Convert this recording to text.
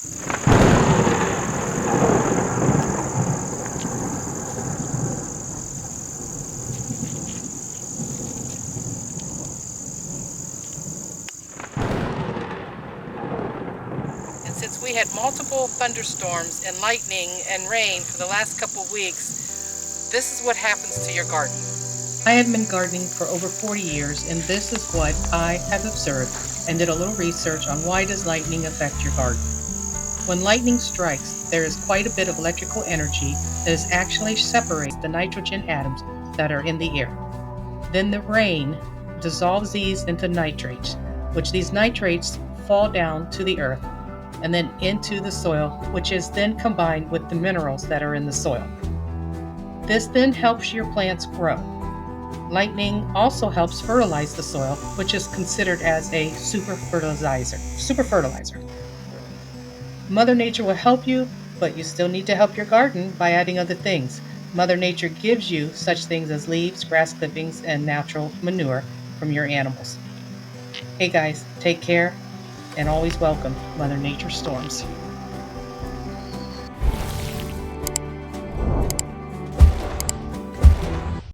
And since we had multiple thunderstorms and lightning and rain for the last couple weeks, this is what happens to your garden. I have been gardening for over 40 years, and this is what I have observed and did a little research on why does lightning affect your garden. When lightning strikes, there is quite a bit of electrical energy that is actually separates the nitrogen atoms that are in the air. Then the rain dissolves these into nitrates, which these nitrates fall down to the earth and then into the soil, which is then combined with the minerals that are in the soil. This then helps your plants grow. Lightning also helps fertilize the soil, which is considered as a super fertilizer. Mother Nature will help you, but you still need to help your garden by adding other things. Mother Nature gives you such things as leaves, grass clippings, and natural manure from your animals. Hey guys, take care and always welcome Mother Nature storms.